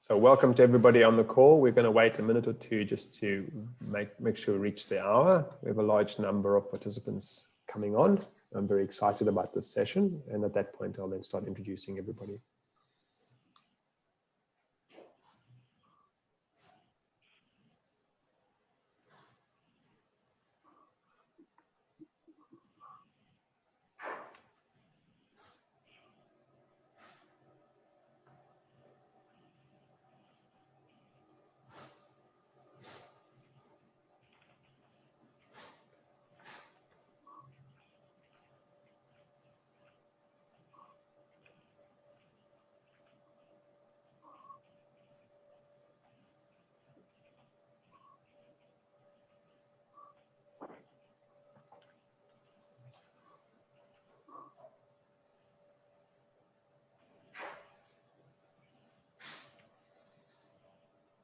So welcome to everybody on the call. We're going to wait a minute or two just to make sure we reach the hour. We have a large number of participants coming on. I'm very excited about this session. And at that point, I'll then start introducing everybody.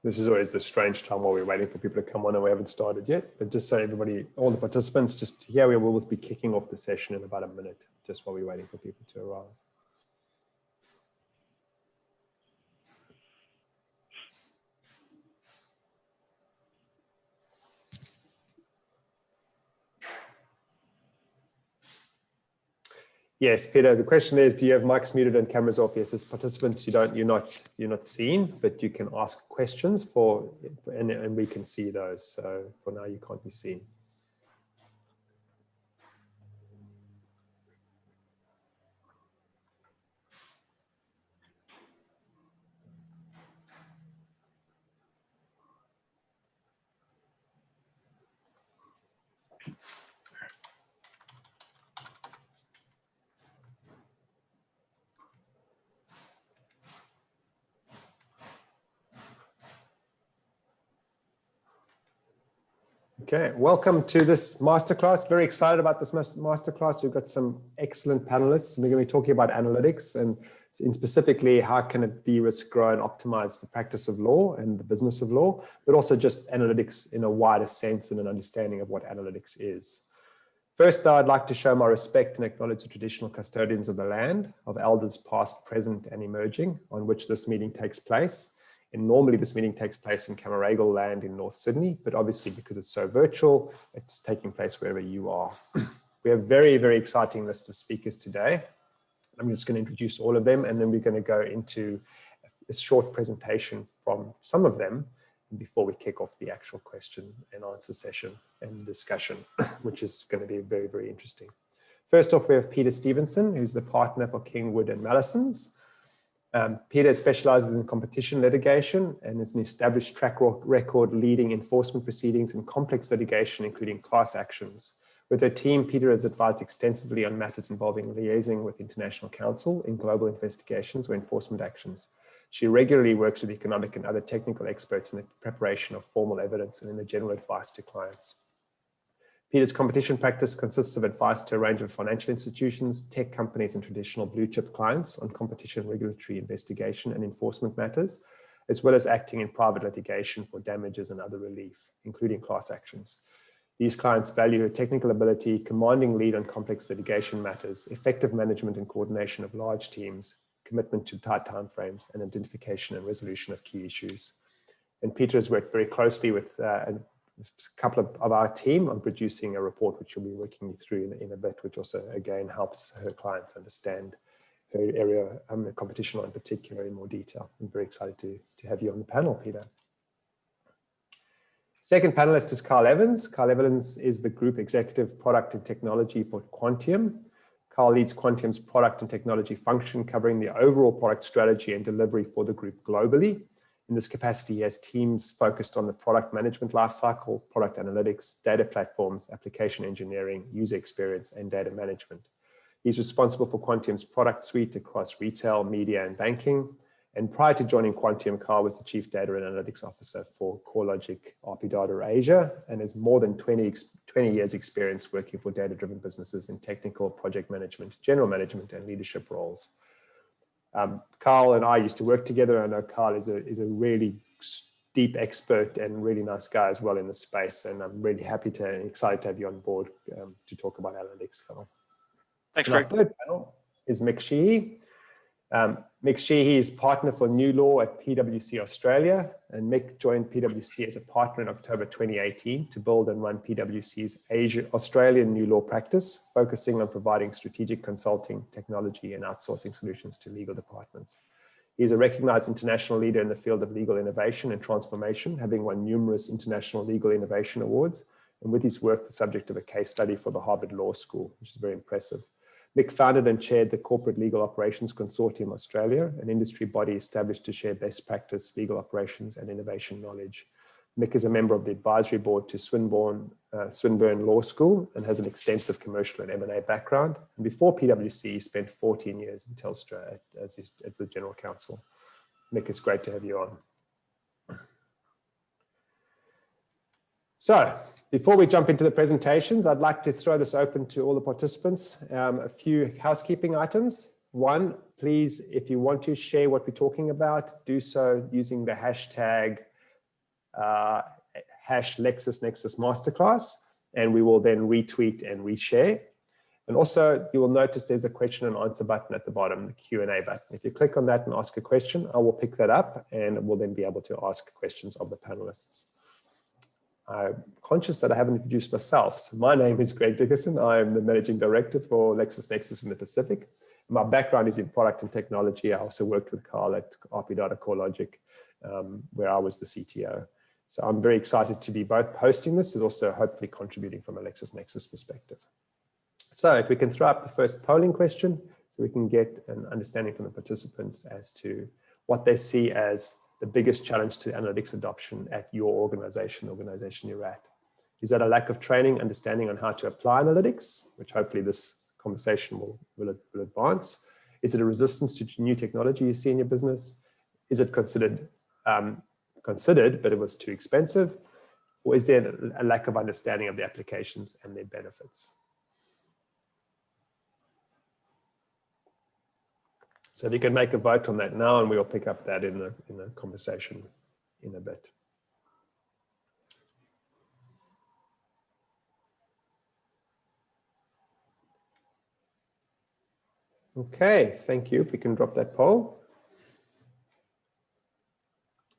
This is always the strange time while we're waiting for people to come on and we haven't started yet. But just so everybody, all the participants, just here we will be kicking off the session in about a minute, just while we're waiting for people to arrive. Yes, Peter, the question is, do you have mics muted and cameras off? Yes, as participants, you're not seen, but you can ask questions and we can see those. So for now, you can't be seen. Okay, welcome to this masterclass. Very excited about this masterclass. We've got some excellent panelists. We're going to be talking about analytics and specifically how can it de-risk, grow and optimize the practice of law and the business of law, but also just analytics in a wider sense and an understanding of what analytics is. First, though, I'd like to show my respect and acknowledge the traditional custodians of the land, of elders past, present and emerging, on which this meeting takes place. And normally this meeting takes place in Camaragal land in North Sydney, but obviously because it's so virtual, it's taking place wherever you are. We have a very, very exciting list of speakers today. I'm just going to introduce all of them, and then we're going to go into a short presentation from some of them before we kick off the actual question and answer session and discussion, which is going to be very, very interesting. First off, we have Peta Stevenson, who's the partner for Kingwood and Mallesons. Peta specializes in competition litigation and is an established track record leading enforcement proceedings in complex litigation, including class actions. With her team, Peta has advised extensively on matters involving liaising with international counsel in global investigations or enforcement actions. She regularly works with economic and other technical experts in the preparation of formal evidence and in the general advice to clients. Peta's competition practice consists of advice to a range of financial institutions, tech companies, and traditional blue chip clients on competition regulatory investigation and enforcement matters, as well as acting in private litigation for damages and other relief, including class actions. These clients value her technical ability, commanding lead on complex litigation matters, effective management and coordination of large teams, commitment to tight timeframes, and identification and resolution of key issues. And Peta has worked very closely with a couple of our team on producing a report, which we'll be working you through in a bit, which also, again, helps her clients understand her area, the competition law in particular, in more detail. I'm very excited to have you on the panel, Peta. Second panelist is Carl Evans. Carl Evans is the Group Executive Product and Technology for Quantium. Carl leads Quantium's product and technology function, covering the overall product strategy and delivery for the group globally. In this capacity, he has teams focused on the product management lifecycle, product analytics, data platforms, application engineering, user experience, and data management. He's responsible for Quantium's product suite across retail, media, and banking. And prior to joining Quantium, Carl was the Chief Data and Analytics Officer for CoreLogic RP Data Asia and has more than 20 years experience working for data-driven businesses in technical, project management, general management, and leadership roles. Carl and I used to work together. I know Carl is a really deep expert and really nice guy as well in the space. And I'm really happy and excited to have you on board to talk about analytics, Carl. Thanks, Greg. Our third panel is Mick Sheehy. Mick Sheehy is partner for new law at PwC Australia, and Mick joined PwC as a partner in October 2018 to build and run PwC's Australian new law practice, focusing on providing strategic consulting, technology, and outsourcing solutions to legal departments. He is a recognized international leader in the field of legal innovation and transformation, having won numerous international legal innovation awards, and with his work, the subject of a case study for the Harvard Law School, which is very impressive. Mick founded and chaired the Corporate Legal Operations Consortium Australia, an industry body established to share best practice, legal operations, and innovation knowledge. Mick is a member of the advisory board to Swinburne Law School and has an extensive commercial and M&A background. And before PwC, he spent 14 years in Telstra as the general counsel. Mick, it's great to have you on. So, before we jump into the presentations, I'd like to throw this open to all the participants. A few housekeeping items. One, please, if you want to share what we're talking about, do so using the hashtag #LexisNexis Masterclass, and we will then retweet and reshare. And also, you will notice there's a question and answer button at the bottom, the Q&A button. If you click on that and ask a question, I will pick that up and we'll then be able to ask questions of the panelists. I'm conscious that I haven't introduced myself. So my name is Greg Dickerson. I'm the Managing Director for LexisNexis in the Pacific. My background is in product and technology. I also worked with Carl at RP Data CoreLogic, where I was the CTO. So I'm very excited to be both hosting this and also hopefully contributing from a LexisNexis perspective. So if we can throw up the first polling question, so we can get an understanding from the participants as to what they see as the biggest challenge to analytics adoption at your organization you're at. Is that a lack of training, understanding on how to apply analytics, which hopefully this conversation will advance? Is it a resistance to new technology you see in your business? Is it considered, but it was too expensive? Or is there a lack of understanding of the applications and their benefits? So if you can make a vote on that now, and we'll pick up that in the conversation in a bit. Okay, thank you. If we can drop that poll.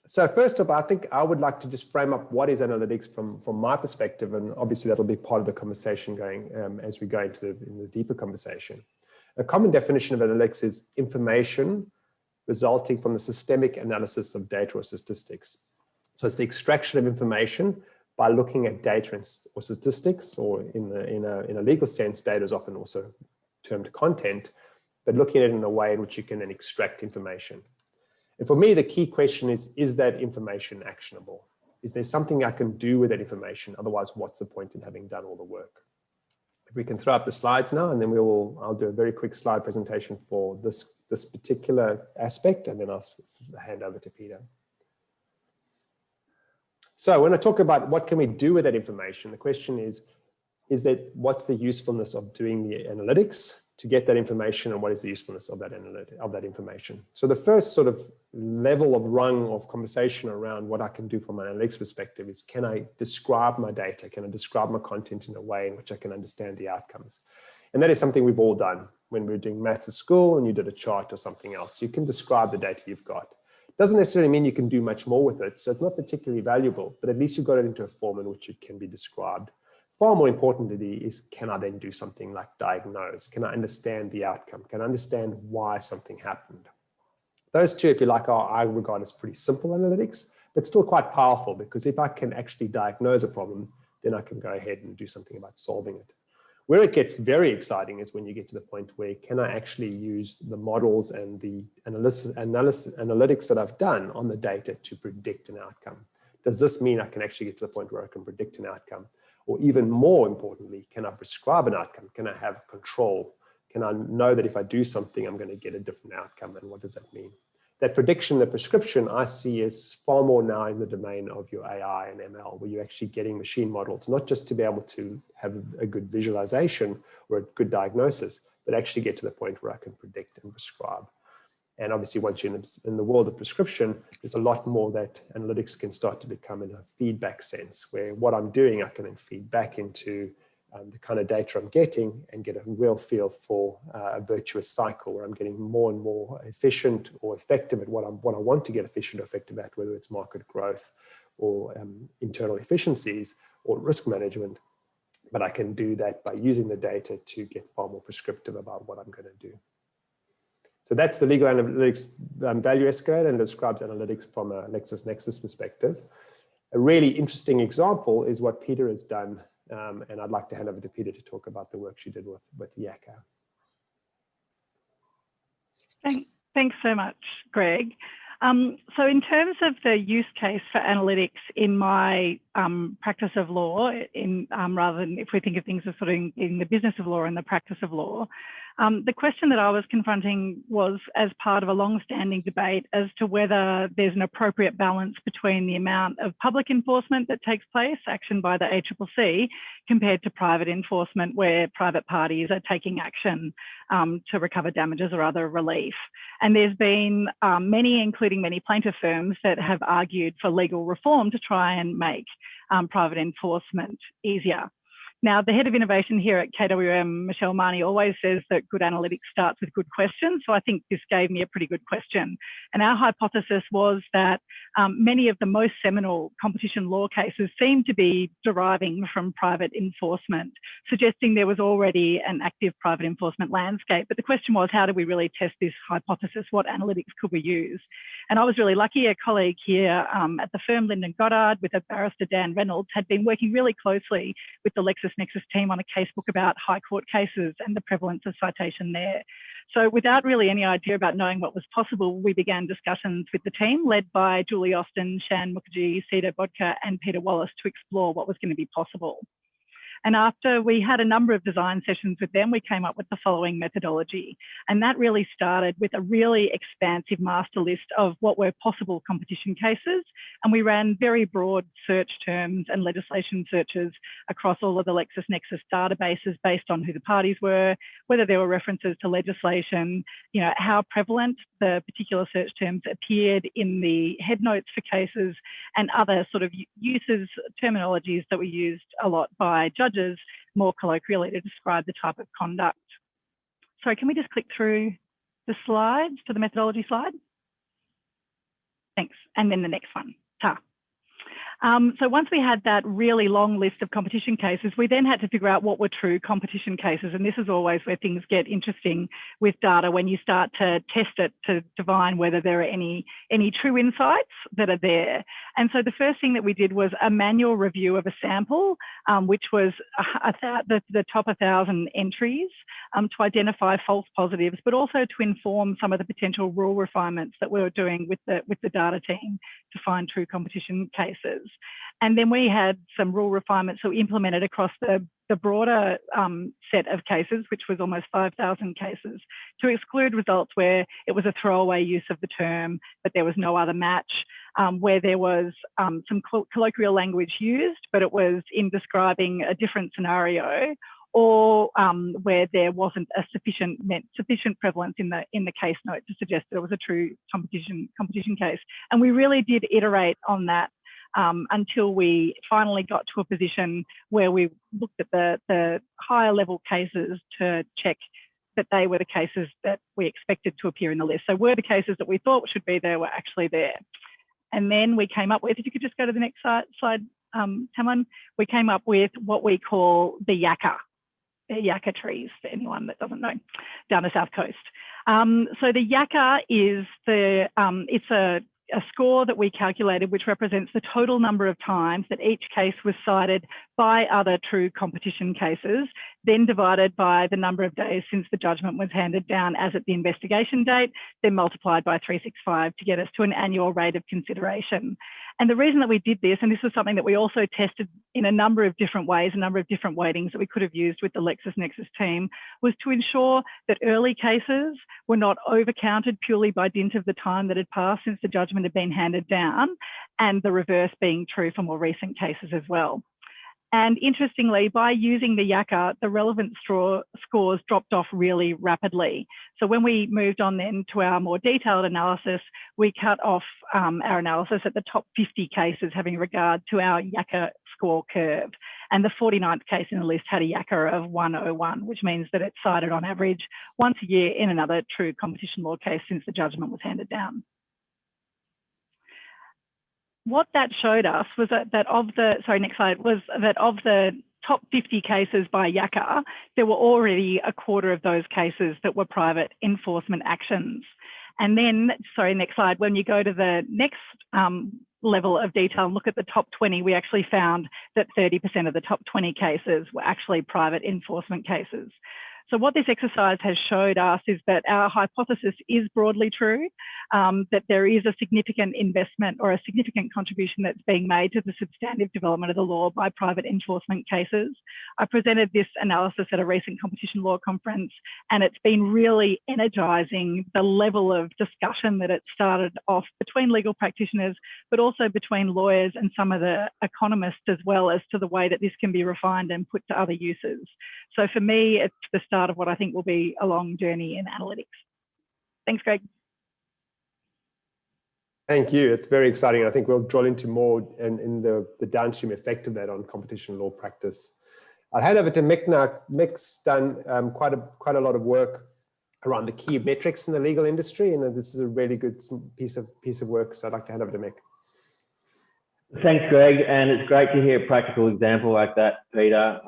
So first up, I think I would like to just frame up what is analytics from my perspective, and obviously that'll be part of the conversation going as we go into the deeper conversation. A common definition of analytics is information resulting from the systemic analysis of data or statistics. So it's the extraction of information by looking at data or statistics, or in a legal sense, data is often also termed content, but looking at it in a way in which you can then extract information. And for me, the key question is that information actionable? Is there something I can do with that information? Otherwise, what's the point in having done all the work? If we can throw up the slides now, and then I'll do a very quick slide presentation for this particular aspect, and then I'll hand over to Peter. So when I talk about what can we do with that information, the question is that what's the usefulness of doing the analytics to get that information, and what is the usefulness of that information? So the first sort of level of rung of conversation around what I can do from an analytics perspective is, can I describe my data? Can I describe my content in a way in which I can understand the outcomes? And that is something we've all done when we were doing maths at school and you did a chart or something else. You can describe the data you've got. Doesn't necessarily mean you can do much more with it, so it's not particularly valuable, but at least you've got it into a form in which it can be described. Far more importantly is, can I then do something like diagnose? Can I understand the outcome? Can I understand why something happened? Those two, if you like, I regard as pretty simple analytics, but still quite powerful, because if I can actually diagnose a problem, then I can go ahead and do something about solving it. Where it gets very exciting is when you get to the point where, can I actually use the models and the analytics that I've done on the data to predict an outcome? Does this mean I can actually get to the point where I can predict an outcome? Or even more importantly, can I prescribe an outcome? Can I have control? Can I know that if I do something, I'm going to get a different outcome? And what does that mean? That prediction, the prescription, I see is far more now in the domain of your AI and ML, where you're actually getting machine models, not just to be able to have a good visualization or a good diagnosis, but actually get to the point where I can predict and prescribe. And obviously, once you're in the world of prescription, there's a lot more that analytics can start to become in a feedback sense, where what I'm doing, I can then feed back into the kind of data I'm getting and get a real feel for a virtuous cycle where I'm getting more and more efficient or effective at what I want to get efficient or effective at, whether it's market growth or internal efficiencies or risk management. But I can do that by using the data to get far more prescriptive about what I'm going to do. So that's the legal analytics value escalator, and describes analytics from a LexisNexis perspective. A really interesting example is what Peta has done, and I'd like to hand over to Peta to talk about the work she did with Yakka. Thanks so much, Greg. So in terms of the use case for analytics in my practice of law, rather than if we think of things as sort of in the business of law and the practice of law, the question that I was confronting was as part of a long-standing debate as to whether there's an appropriate balance between the amount of public enforcement that takes place, action by the ACCC, compared to private enforcement where private parties are taking action to recover damages or other relief. And there's been many, including many plaintiff firms, that have argued for legal reform to try and make private enforcement easier. Now, the head of innovation here at KWM, Michelle Marnie, always says that good analytics starts with good questions. So I think this gave me a pretty good question. And our hypothesis was that many of the most seminal competition law cases seem to be deriving from private enforcement, suggesting there was already an active private enforcement landscape. But the question was, how do we really test this hypothesis? What analytics could we use? And I was really lucky. A colleague here at the firm, Lyndon Goddard, with a barrister, Dan Reynolds, had been working really closely with the LexisNexis team on a casebook about High Court cases and the prevalence of citation there. So without really any idea about knowing what was possible, we began discussions with the team led by Julie Austin, Shan Mukherjee, Sita Bodka and Peter Wallace to explore what was going to be possible. And after we had a number of design sessions with them, we came up with the following methodology. And that really started with a really expansive master list of what were possible competition cases. And we ran very broad search terms and legislation searches across all of the LexisNexis databases based on who the parties were, whether there were references to legislation, how prevalent the particular search terms appeared in the head notes for cases, and other sort of uses, terminologies that were used a lot by judges more colloquially to describe the type of conduct. So can we just click through the slides to the methodology slide? Thanks. And then the next one. So once we had that really long list of competition cases, we then had to figure out what were true competition cases. And this is always where things get interesting with data, when you start to test it to divine whether there are any true insights that are there. And so the first thing that we did was a manual review of a sample, which was the top 1,000 entries to identify false positives, but also to inform some of the potential rule refinements that we were doing with the data team to find true competition cases. And then we had some rule refinements that we implemented across the broader set of cases, which was almost 5,000 cases, to exclude results where it was a throwaway use of the term, but there was no other match, where there was some colloquial language used, but it was in describing a different scenario, or where there wasn't a sufficient prevalence in the case note to suggest that it was a true competition case. And we really did iterate on that until we finally got to a position where we looked at the higher level cases to check that they were the cases that we expected to appear in the list. So were the cases that we thought should be there were actually there. And then we came up with, if you could just go to the next slide, Tamon, we came up with what we call the Yakka trees, for anyone that doesn't know, down the South Coast. So the Yakka is it's a score that we calculated, which represents the total number of times that each case was cited by other true competition cases, then divided by the number of days since the judgment was handed down as at the investigation date, then multiplied by 365 to get us to an annual rate of consideration. And the reason that we did this, and this was something that we also tested in a number of different ways, a number of different weightings that we could have used with the LexisNexis team, was to ensure that early cases were not overcounted purely by dint of the time that had passed since the judgment had been handed down, and the reverse being true for more recent cases as well. And interestingly, by using the Yakka, the relevant scores dropped off really rapidly. So when we moved on then to our more detailed analysis, we cut off our analysis at the top 50 cases having regard to our Yakka score curve. And the 49th case in the list had a YACA of 101, which means that it's cited on average once a year in another true competition law case since the judgment was handed down. What that showed us was that of the, sorry, next slide, was that of the top 50 cases by YACA, there were already a quarter of those cases that were private enforcement actions. And then, sorry, next slide, when you go to the next level of detail and look at the top 20, we actually found that 30% of the top 20 cases were actually private enforcement cases. So what this exercise has showed us is that our hypothesis is broadly true, that there is a significant investment or a significant contribution that's being made to the substantive development of the law by private enforcement cases. I presented this analysis at a recent competition law conference, and it's been really energising the level of discussion that it started off between legal practitioners, but also between lawyers and some of the economists as well, as to the way that this can be refined and put to other uses. So for me, it's the start of what I think will be a long journey in analytics. Thanks, Greg. Thank you. It's very exciting. I think we'll drill into more in the downstream effect of that on competition law practice. I'll hand over to Mick now. Mick's done quite a lot of work around the key metrics in the legal industry, and this is a really good piece of work. So I'd like to hand over to Mick. Thanks, Greg, and it's great to hear a practical example like that, Peter.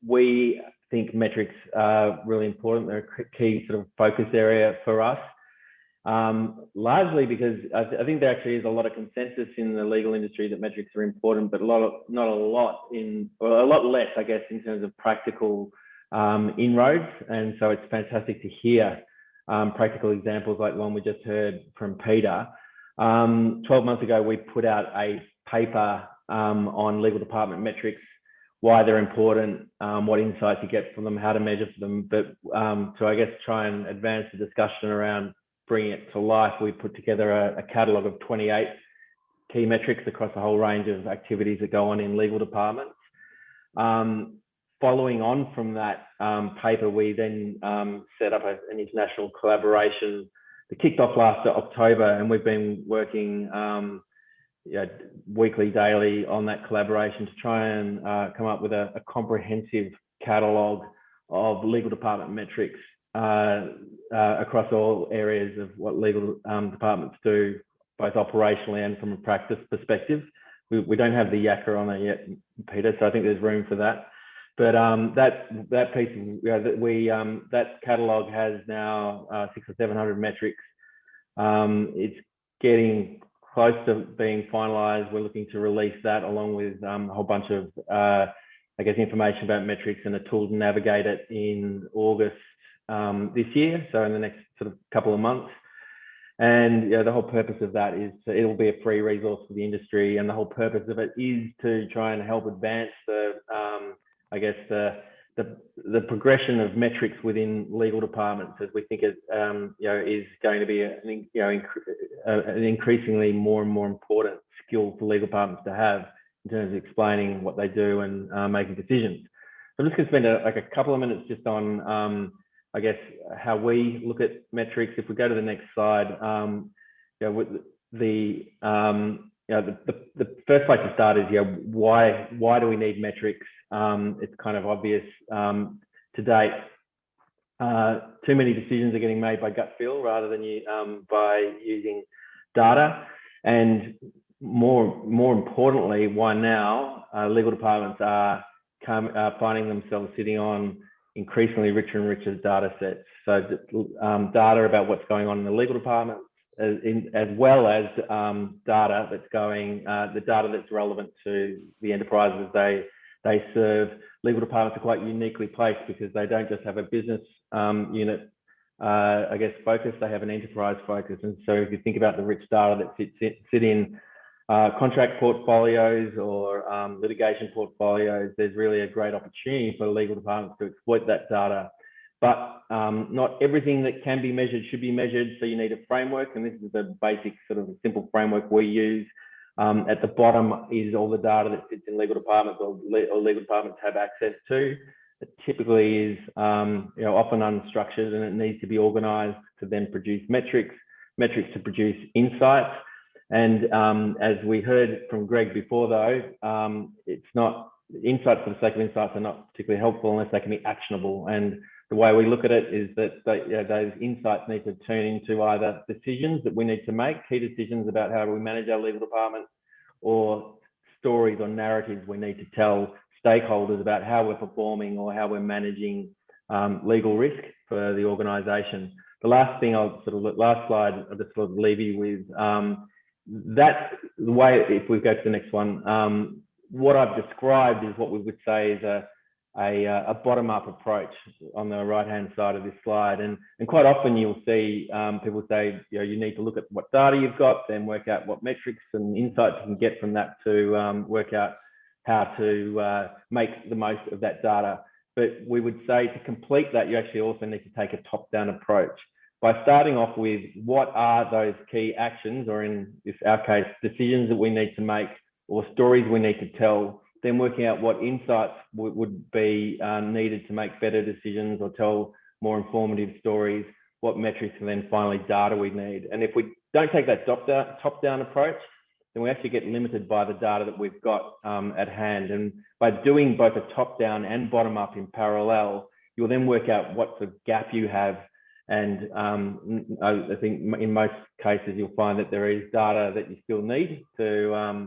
We think metrics are really important. They're a key sort of focus area for us, largely because I think there actually is a lot of consensus in the legal industry that metrics are important, but not a lot less, I guess, in terms of practical inroads. And so it's fantastic to hear practical examples like one we just heard from Peter. 12 months ago, we put out a paper on legal department metrics, why they're important, what insights you get from them, how to measure for them. But to, I guess, try and advance the discussion around bringing it to life, we put together a catalogue of 28 key metrics across a whole range of activities that go on in legal departments. Following on from that paper, we then set up an international collaboration that kicked off last October, and we've been working weekly, daily on that collaboration to try and come up with a comprehensive catalogue of legal department metrics across all areas of what legal departments do, both operationally and from a practice perspective. We don't have the YACA on there yet, Peter, so I think there's room for that. But that piece of, that catalogue has now 600 or 700 metrics. It's getting close to being finalised. We're looking to release that along with a whole bunch of, I guess, information about metrics and a tool to navigate it in August this year, so in the next sort of couple of months. And the whole purpose of that is it'll be a free resource for the industry, and the whole purpose of it is to try and help advance the, I guess, the progression of metrics within legal departments, as we think it is going to be an increasingly more and more important skill for legal departments to have in terms of explaining what they do and making decisions. So I'm just going to spend a couple of minutes just on I guess how we look at metrics. If we go to the next slide, the first place to start is why do we need metrics? It's kind of obvious to date. Too many decisions are getting made by gut feel rather than by using data, and more importantly, why now legal departments are finding themselves sitting on increasingly richer and richer data sets. So data about what's going on in the legal department, as well as data that's relevant to the enterprises they serve. Legal departments are quite uniquely placed because they don't just have a business unit, I guess, focus, they have an enterprise focus. And so if you think about the rich data that sit in contract portfolios or litigation portfolios, there's really a great opportunity for legal departments to exploit that data. But not everything that can be measured should be measured, so you need a framework, and this is the basic sort of simple framework we use. At the bottom is all the data that sits in legal departments or legal departments have access to. It typically is often unstructured, and it needs to be organised to then produce metrics to produce insights. And as we heard from Greg before, though, it's not, insights for the sake of insights are not particularly helpful unless they can be actionable. And the way we look at it is that those insights need to turn into either decisions that we need to make, key decisions about how we manage our legal department, or stories or narratives we need to tell stakeholders about how we're performing or how we're managing legal risk for the organisation. The last thing last slide, I'll just sort of leave you with, that the way, if we go to the next one, what I've described is what we would say is a bottom-up approach on the right-hand side of this slide. And quite often you'll see people say, you need to look at what data you've got, then work out what metrics and insights you can get from that to work out how to make the most of that data. But we would say to complete that, you actually also need to take a top-down approach by starting off with what are those key actions, or in our case, decisions that we need to make or stories we need to tell, then working out what insights would be needed to make better decisions or tell more informative stories, what metrics, and then finally data we need. And if we don't take that top-down approach, then we actually get limited by the data that we've got at hand. And by doing both a top-down and bottom-up in parallel, you'll then work out what the gap you have. And I think in most cases, you'll find that there is data that you still need to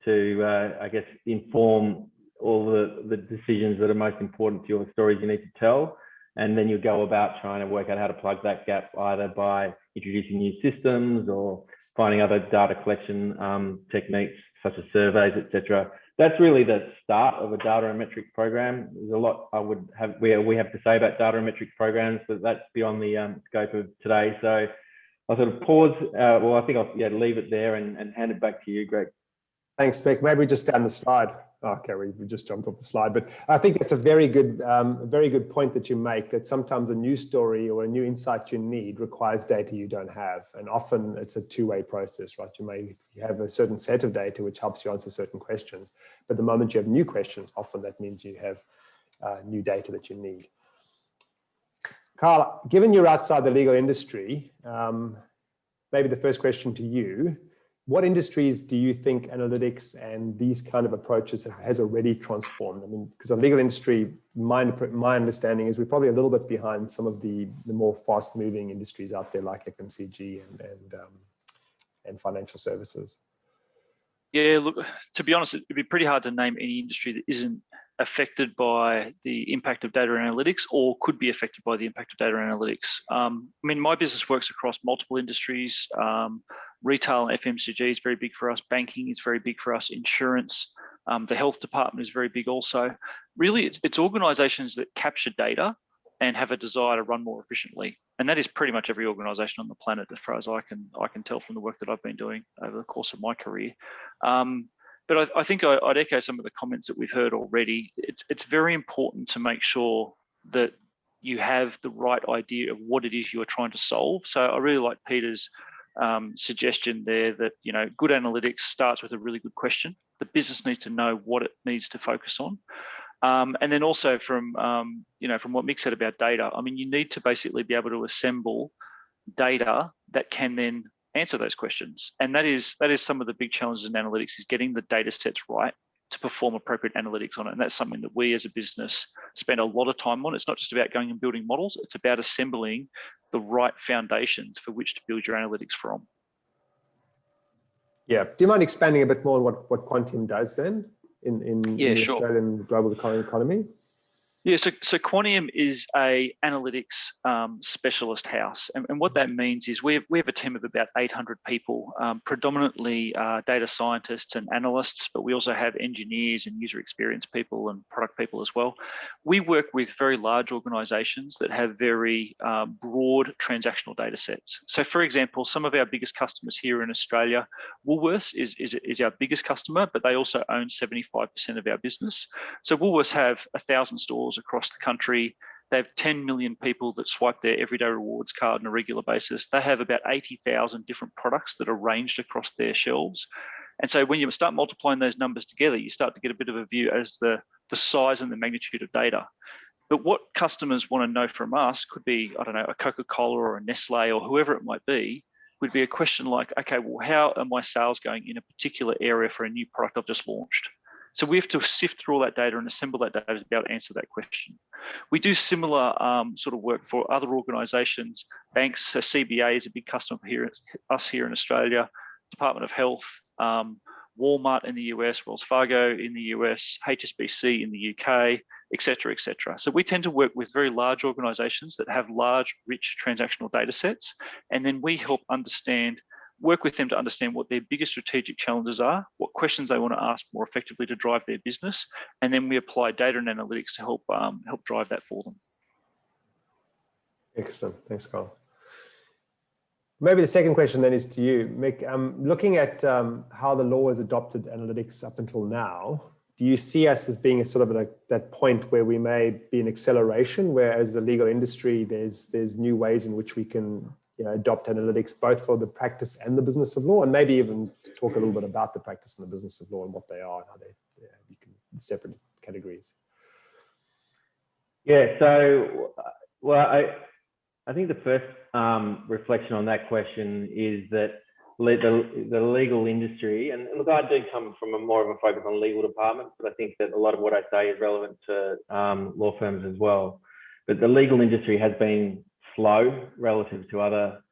I guess, inform all the decisions that are most important to your stories you need to tell. And then you go about trying to work out how to plug that gap, either by introducing new systems or finding other data collection techniques such as surveys, etc. That's really the start of a data and metrics program. There's a lot we have to say about data and metrics programs, but that's beyond the scope of today. So I'll sort of pause. I think I'll leave it there and hand it back to you, Greg. Thanks, Beck. Maybe just down the slide. Okay, we just jumped off the slide, but I think it's a very good point that you make, that sometimes a new story or a new insight you need requires data you don't have. And often it's a two-way process, right? You may have a certain set of data which helps you answer certain questions, but the moment you have new questions, often that means you have new data that you need. Carl, given you're outside the legal industry, maybe the first question to you: what industries do you think analytics and these kind of approaches has already transformed? I mean, because the legal industry, my understanding is we're probably a little bit behind some of the more fast-moving industries out there, like FMCG and financial services. Yeah, look, to be honest, it'd be pretty hard to name any industry that isn't affected by the impact of data analytics or could be affected by the impact of data analytics. I mean, my business works across multiple industries. Retail and FMCG is very big for us. Banking is very big for us. Insurance, the health department is very big also. Really, it's organisations that capture data and have a desire to run more efficiently. And that is pretty much every organisation on the planet, as far as I can tell from the work that I've been doing over the course of my career. But I think I'd echo some of the comments that we've heard already. It's very important to make sure that you have the right idea of what it is you are trying to solve. So I really like Peter's suggestion there that, good analytics starts with a really good question. The business needs to know what it needs to focus on. And then also from what Mick said about data, I mean, you need to basically be able to assemble data that can then answer those questions. And that is some of the big challenges in analytics, is getting the data sets right to perform appropriate analytics on it. And that's something that we as a business spend a lot of time on. It's not just about going and building models, it's about assembling the right foundations for which to build your analytics from. Yeah. Do you mind expanding a bit more on what Quantium does then in the Australian global economy? Yeah, so Quantium is a analytics specialist house, and what that means is we have a team of about 800 people, predominantly data scientists and analysts, but we also have engineers and user experience people and product people as well. We work with very large organisations that have very broad transactional data sets. So, for example, some of our biggest customers here in Australia, Woolworths is our biggest customer, but they also own 75% of our business. So Woolworths have 1,000 stores across the country. They have 10 million people that swipe their everyday rewards card on a regular basis. They have about 80,000 different products that are ranged across their shelves. And so when you start multiplying those numbers together, you start to get a bit of a view as the size and the magnitude of data. But what customers want to know from us could be, I don't know, a Coca-Cola or a Nestle or whoever it might be. would be a question like, okay, well, how are my sales going in a particular area for a new product I've just launched? So we have to sift through all that data and assemble that data to be able to answer that question. We do similar sort of work for other organisations. Banks, so CBA is a big customer here, us here in Australia, Department of Health, Walmart in the US, Wells Fargo in the US, HSBC in the UK, et cetera, et cetera. So we tend to work with very large organisations that have large, rich transactional data sets, and then we help work with them to understand what their biggest strategic challenges are, what questions they want to ask more effectively to drive their business, and then we apply data and analytics to help drive that for them. Excellent. Thanks, Carl. Maybe the second question then is to you, Mick. Looking at how the law has adopted analytics up until now, do you see us as being a sort of like that point where we may be an acceleration, where as the legal industry, there's new ways in which we can adopt analytics both for the practice and the business of law, and maybe even talk a little bit about the practice and the business of law and what they are and how you can separate categories. Yeah. So, well, I think the first reflection on that question is that the legal industry, and look, I do come from more of a focus on legal departments, but I think that a lot of what I say is relevant to law firms as well. But the legal industry has been slow relative to other,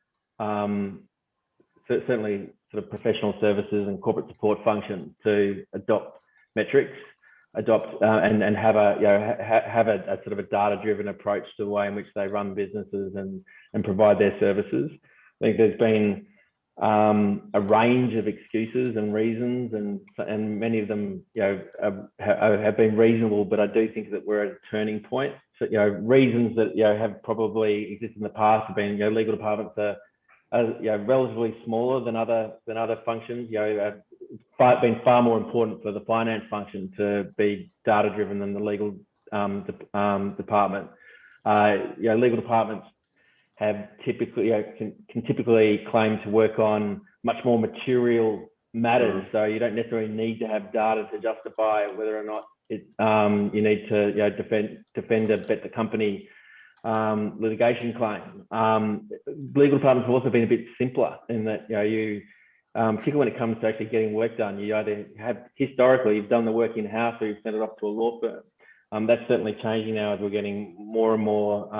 certainly sort of professional services and corporate support functions to adopt metrics, and have a sort of a data-driven approach to the way in which they run businesses and provide their services. I think there's been a range of excuses and reasons, and many of them have been reasonable, but I do think that we're at a turning point. So, reasons that have probably existed in the past have been legal departments are relatively smaller than other functions. It's been far more important for the finance function to be data driven than the legal department. Legal departments have typically can typically claim to work on much more material matters, so you don't necessarily need to have data to justify whether or not you need to defend a better company litigation claim. Legal departments have also been a bit simpler in that particularly when it comes to actually getting work done, you either have historically you've done the work in-house or you've sent it off to a law firm. That's certainly changing now as we're getting more and more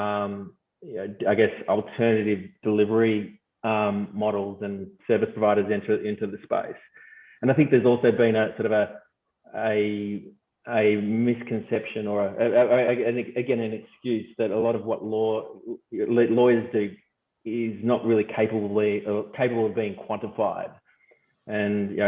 I guess alternative delivery models and service providers into the space. And I think there's also been a sort of a misconception or again an excuse that a lot of what lawyers do is not really capable of being quantified, and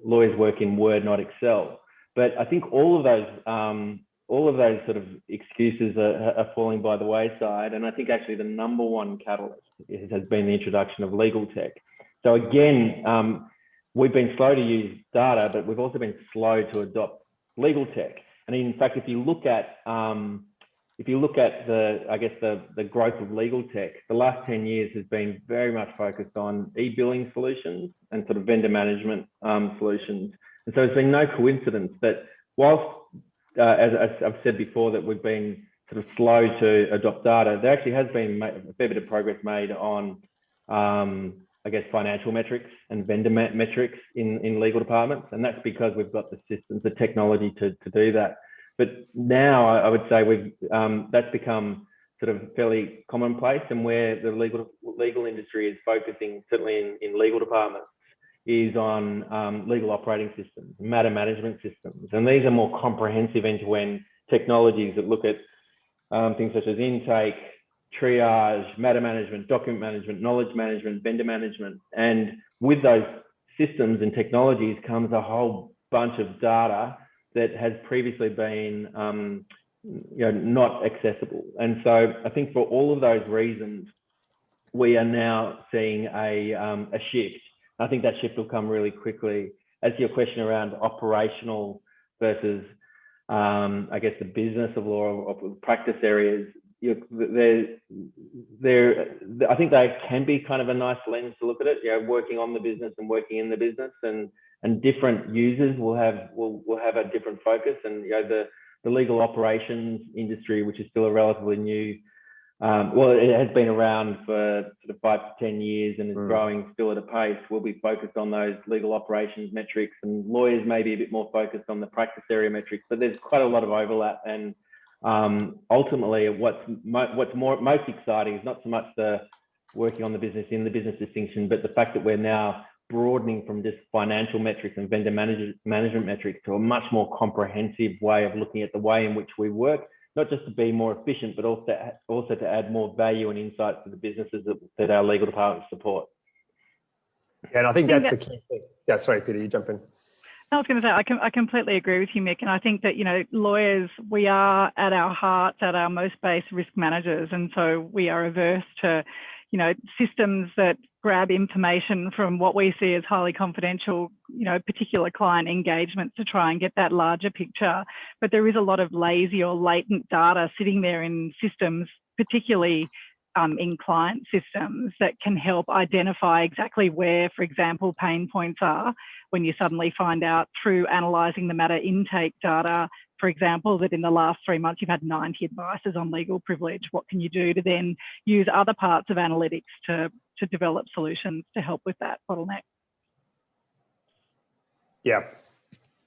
lawyers work in Word, not Excel. But I think all of those sort of excuses are falling by the wayside, and I think actually the number one catalyst has been the introduction of legal tech. So again, we've been slow to use data, but we've also been slow to adopt legal tech. And in fact, if you look at the growth of legal tech, the last 10 years has been very much focused on e-billing solutions and sort of vendor management solutions. And so it's been no coincidence that whilst, as I've said before, that we've been sort of slow to adopt data, there actually has been a fair bit of progress made on, I guess, financial metrics and vendor metrics in legal departments. And that's because we've got the systems, the technology to do that. But now I would say that's become sort of fairly commonplace, and where the legal industry is focusing, certainly in legal departments, is on legal operating systems, matter management systems. And these are more comprehensive end-to-end technologies that look at things such as intake, triage, matter management, document management, knowledge management, vendor management. And with those systems and technologies comes a whole bunch of data that has previously been not accessible. And so I think for all of those reasons, we are now seeing a shift. I think that shift will come really quickly. As to your question around operational versus, I guess, the business of law or practice areas, I think they can be kind of a nice lens to look at it. Working on the business and working in the business, and different users will have a different focus. And the legal operations industry, which is still a relatively new well, it has been around for sort of 5 to 10 years and is growing still at a pace. We'll be focused on those legal operations metrics, and lawyers may be a bit more focused on the practice area metrics, but there's quite a lot of overlap. And ultimately, what's most exciting is not so much the working on the business in the business distinction, but the fact that we're now broadening from just financial metrics and vendor management metrics to a much more comprehensive way of looking at the way in which we work, not just to be more efficient, but also to add more value and insights to the businesses that our legal departments support. Yeah, and I think that's the key thing. Yeah, sorry, Peter, you jump in. I was going to say, I completely agree with you, Mick. And I think that, lawyers, we are at our hearts, at our most base, risk managers. And so we are averse to, systems that grab information from what we see as highly confidential, particular client engagements to try and get that larger picture. But there is a lot of lazy or latent data sitting there in systems, particularly in client systems, that can help identify exactly where, for example, pain points are when you suddenly find out through analysing the matter intake data, for example, that in the last 3 months you've had 90 advices on legal privilege. What can you do to then use other parts of analytics to develop solutions to help with that bottleneck? Yeah,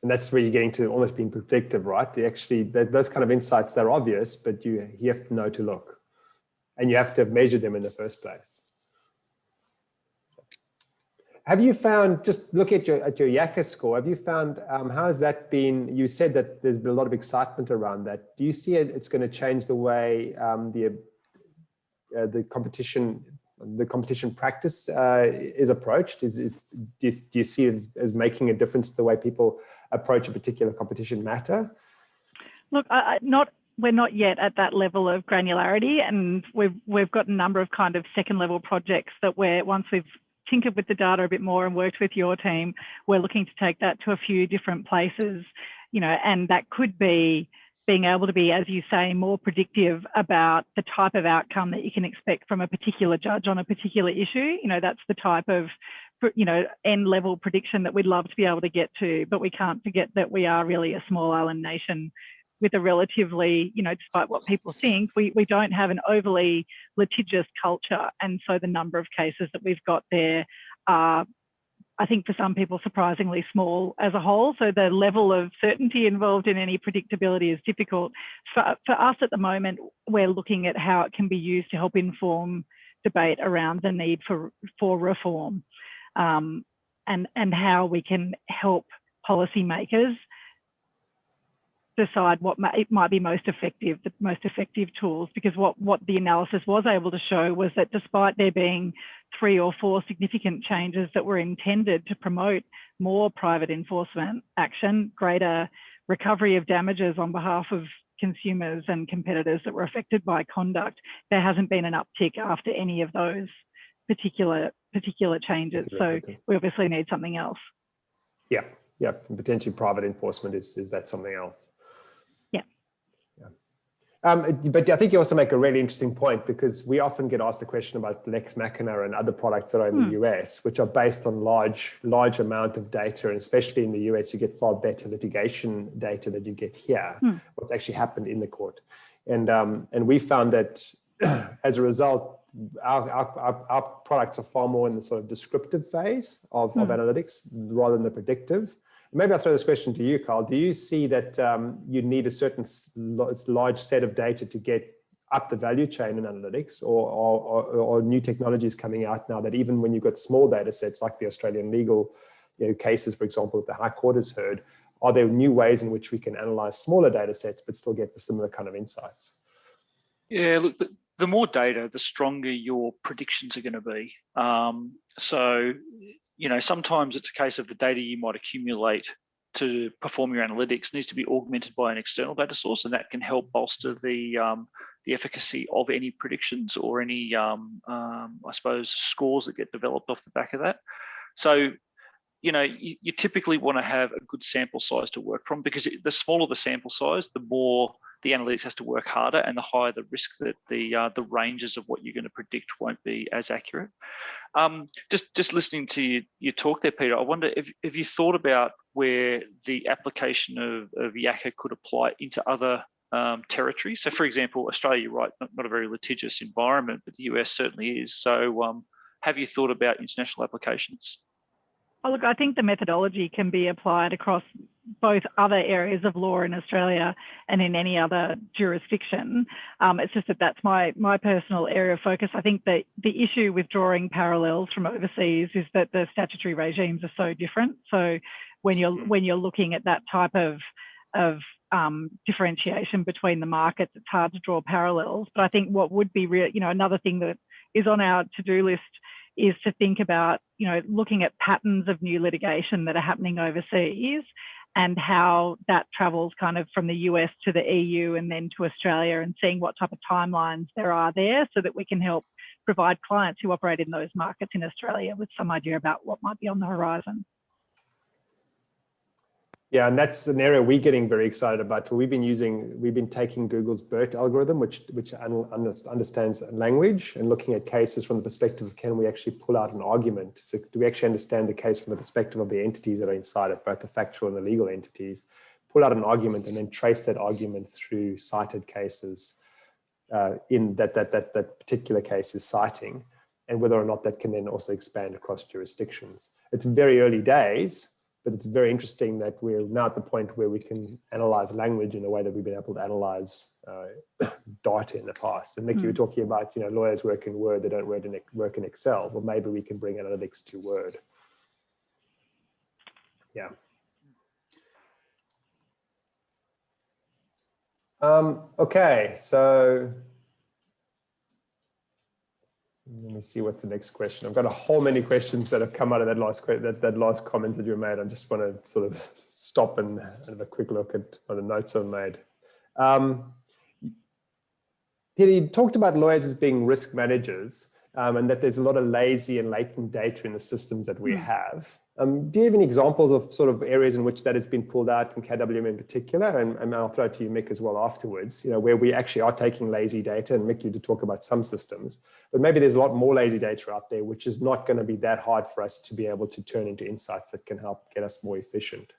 and that's where you're getting to almost being predictive, right? Those kind of insights, they're obvious, but you have to know to look. And you have to measure them in the first place. Have you found, just look at your Yakka score, have you found, how has that been? You said that there's been a lot of excitement around that. Do you see it's going to change the way the competition practice is approached? Do you see it as making a difference to the way people approach a particular competition matter? Look, we're not yet at that level of granularity, and we've got a number of kind of second level projects that once we've tinkered with the data a bit more and worked with your team, we're looking to take that to a few different places, and that could be being able to be, as you say, more predictive about the type of outcome that you can expect from a particular judge on a particular issue. That's the type of end level prediction that we'd love to be able to get to, but we can't forget that we are really a small island nation with a relatively, despite what people think, we don't have an overly litigious culture. And so the number of cases that we've got there are, I think for some people, surprisingly small as a whole. So the level of certainty involved in any predictability is difficult. For us at the moment, we're looking at how it can be used to help inform debate around the need for reform, and how we can help policymakers decide what might be most effective, the most effective tools. Because what the analysis was able to show was that despite there being 3 or 4 significant changes that were intended to promote more private enforcement action, greater recovery of damages on behalf of consumers and competitors that were affected by conduct, there hasn't been an uptick after any of those particular changes. So we obviously need something else. Yeah, and potentially private enforcement is that something else? But I think you also make a really interesting point, because we often get asked the question about Lex Machina and other products that are in the US, which are based on large amount of data, and especially in the US, you get far better litigation data than you get here, what's actually happened in the court. And we found that as a result, our products are far more in the sort of descriptive phase of analytics rather than the predictive. Maybe I'll throw this question to you, Carl. Do you see that you need a certain large set of data to get up the value chain in analytics, or new technologies coming out now that even when you've got small data sets like the Australian legal cases, for example, that the High Court has heard, are there new ways in which we can analyze smaller data sets but still get the similar kind of insights? Yeah, look, the more data, the stronger your predictions are going to be. So sometimes it's a case of the data you might accumulate to perform your analytics needs to be augmented by an external data source, and that can help bolster the efficacy of any predictions or any, I suppose, scores that get developed off the back of that. So, you typically want to have a good sample size to work from, because the smaller the sample size, the more the analytics has to work harder, and the higher the risk that the ranges of what you're going to predict won't be as accurate. Just listening to you talk there, Peter, I wonder if you thought about where the application of Yakka could apply into other territory. So, for example, Australia, right, not a very litigious environment, but the US certainly is. So, have you thought about international applications? Oh, look, I think the methodology can be applied across both other areas of law in Australia and in any other jurisdiction. It's just that that's my personal area of focus. I think that the issue with drawing parallels from overseas is that the statutory regimes are so different. So when you're looking at that type of differentiation between the markets, it's hard to draw parallels. But I think what would be real, another thing that is on our to-do list is to think about, looking at patterns of new litigation that are happening overseas and how that travels kind of from the US to the EU and then to Australia, and seeing what type of timelines there are there so that we can help provide clients who operate in those markets in Australia with some idea about what might be on the horizon. Yeah, and that's an area we're getting very excited about. We've been taking Google's BERT algorithm, which understands language, and looking at cases from the perspective of, can we actually pull out an argument? So do we actually understand the case from the perspective of the entities that are inside it, both the factual and the legal entities, pull out an argument and then trace that argument through cited cases in that particular case is citing, and whether or not that can then also expand across jurisdictions. It's very early days, but it's very interesting that we're now at the point where we can analyze language in a way that we've been able to analyze data in the past. And Mick, you were talking about, lawyers work in Word, they don't work in Excel. Well, maybe we can bring analytics to Word. Yeah. Okay, so let me see what's the next question. I've got a whole many questions that have come out of that last comment that you made. I just want to sort of stop and have a quick look at the notes I've made. Peter, you talked about lawyers as being risk managers, and that there's a lot of lazy and latent data in the systems that we have. Do you have any examples of sort of areas in which that has been pulled out in KWM in particular? And I'll throw it to you, Mick, as well afterwards, where we actually are taking lazy data, and Mick, you did talk about some systems, but maybe there's a lot more lazy data out there, which is not going to be that hard for us to be able to turn into insights that can help get us more efficient,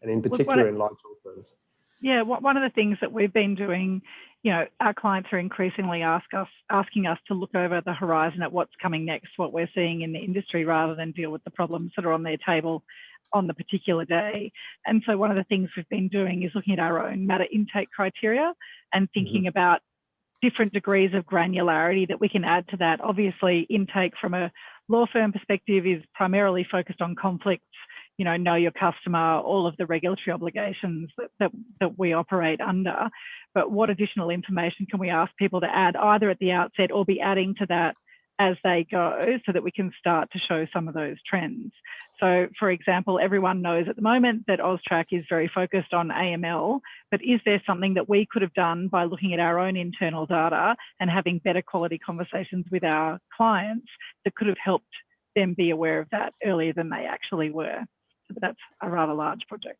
and in particular in large law firms. Yeah, one of the things that we've been doing, our clients are increasingly asking us to look over the horizon at what's coming next, what we're seeing in the industry, rather than deal with the problems that are on their table on the particular day. And so one of the things we've been doing is looking at our own matter intake criteria and thinking about different degrees of granularity that we can add to that. Obviously, intake from a law firm perspective is primarily focused on conflicts, know your customer, all of the regulatory obligations that we operate under. But what additional information can we ask people to add either at the outset or be adding to that as they go, so that we can start to show some of those trends? So, for example, everyone knows at the moment that AUSTRAC is very focused on AML, but is there something that we could have done by looking at our own internal data and having better quality conversations with our clients that could have helped them be aware of that earlier than they actually were? So that's a rather large project.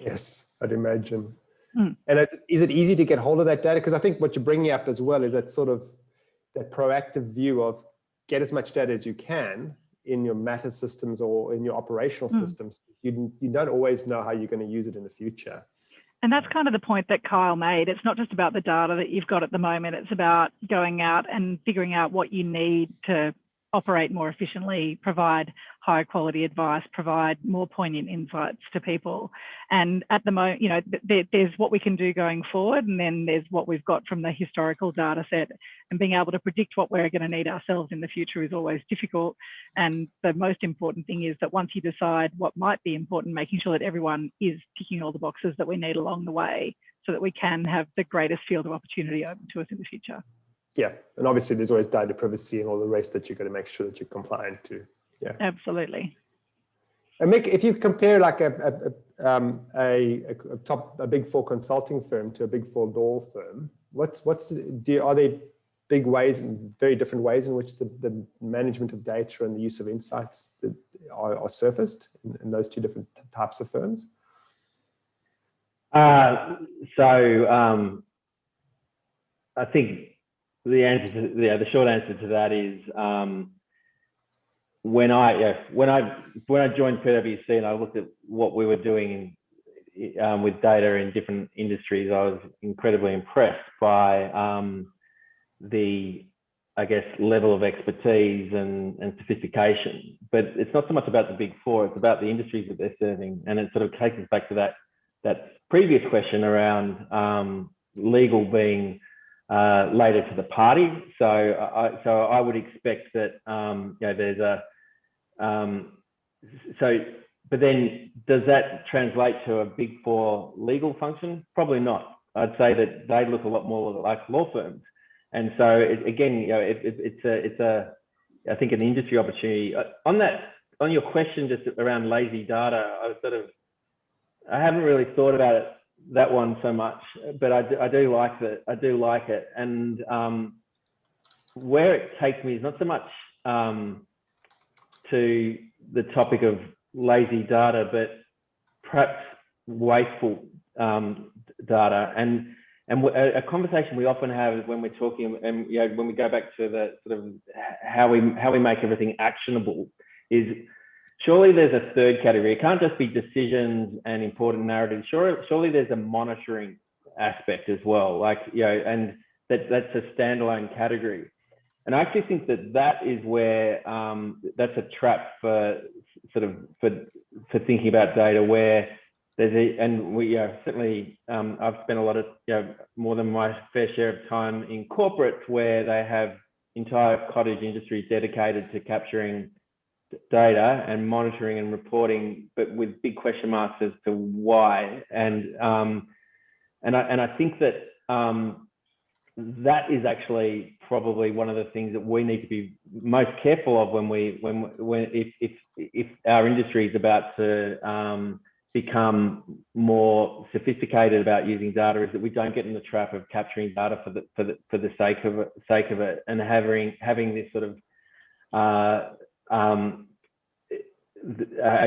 Yes, I'd imagine. And is it easy to get hold of that data? Because I think what you're bringing up as well is that sort of that proactive view of get as much data as you can in your matter systems or in your operational systems. You don't always know how you're going to use it in the future. And that's kind of the point that Kyle made. It's not just about the data that you've got at the moment. It's about going out and figuring out what you need to operate more efficiently, provide higher quality advice, provide more poignant insights to people. And at the moment, there's what we can do going forward, and then there's what we've got from the historical data set. And being able to predict what we're going to need ourselves in the future is always difficult. And the most important thing is that once you decide what might be important, making sure that everyone is ticking all the boxes that we need along the way, so that we can have the greatest field of opportunity open to us in the future. Yeah, and obviously there's always data privacy and all the rest that you've got to make sure that you're compliant to. Yeah, absolutely. And Mick, if you compare like a Big Four consulting firm to a Big Four law firm, are there big ways and very different ways in which the management of data and the use of insights that are surfaced in those two different types of firms? I think the short answer to that is when I joined PwC and I looked at what we were doing with data in different industries, I was incredibly impressed by the, I guess, level of expertise and sophistication. But it's not so much about the big four, it's about the industries that they're serving. And it sort of takes us back to that previous question around legal being later to the party. So I would expect that, there's a, but then does that translate to a big four legal function? Probably not. I'd say that they look a lot more like law firms. And so again, it's I think an industry opportunity. On your question just around lazy data, I haven't really thought about that one so much, but I do like that. I do like it. And where it takes me is not so much to the topic of lazy data, but perhaps wasteful data. And a conversation we often have when we're talking, and when we go back to the sort of how we make everything actionable, is surely there's a third category. It can't just be decisions and important narratives. Surely there's a monitoring aspect as well, and that's a standalone category. And I actually think that is where that's a trap for thinking about data, where certainly I've spent a lot of, more than my fair share of time in corporates where they have entire cottage industries dedicated to capturing data and monitoring and reporting, but with big question marks as to why. And I think that that is actually probably one of the things that we need to be most careful of if our industry is about to become more sophisticated about using data, is that we don't get in the trap of capturing data for the sake of it, and having this sort of I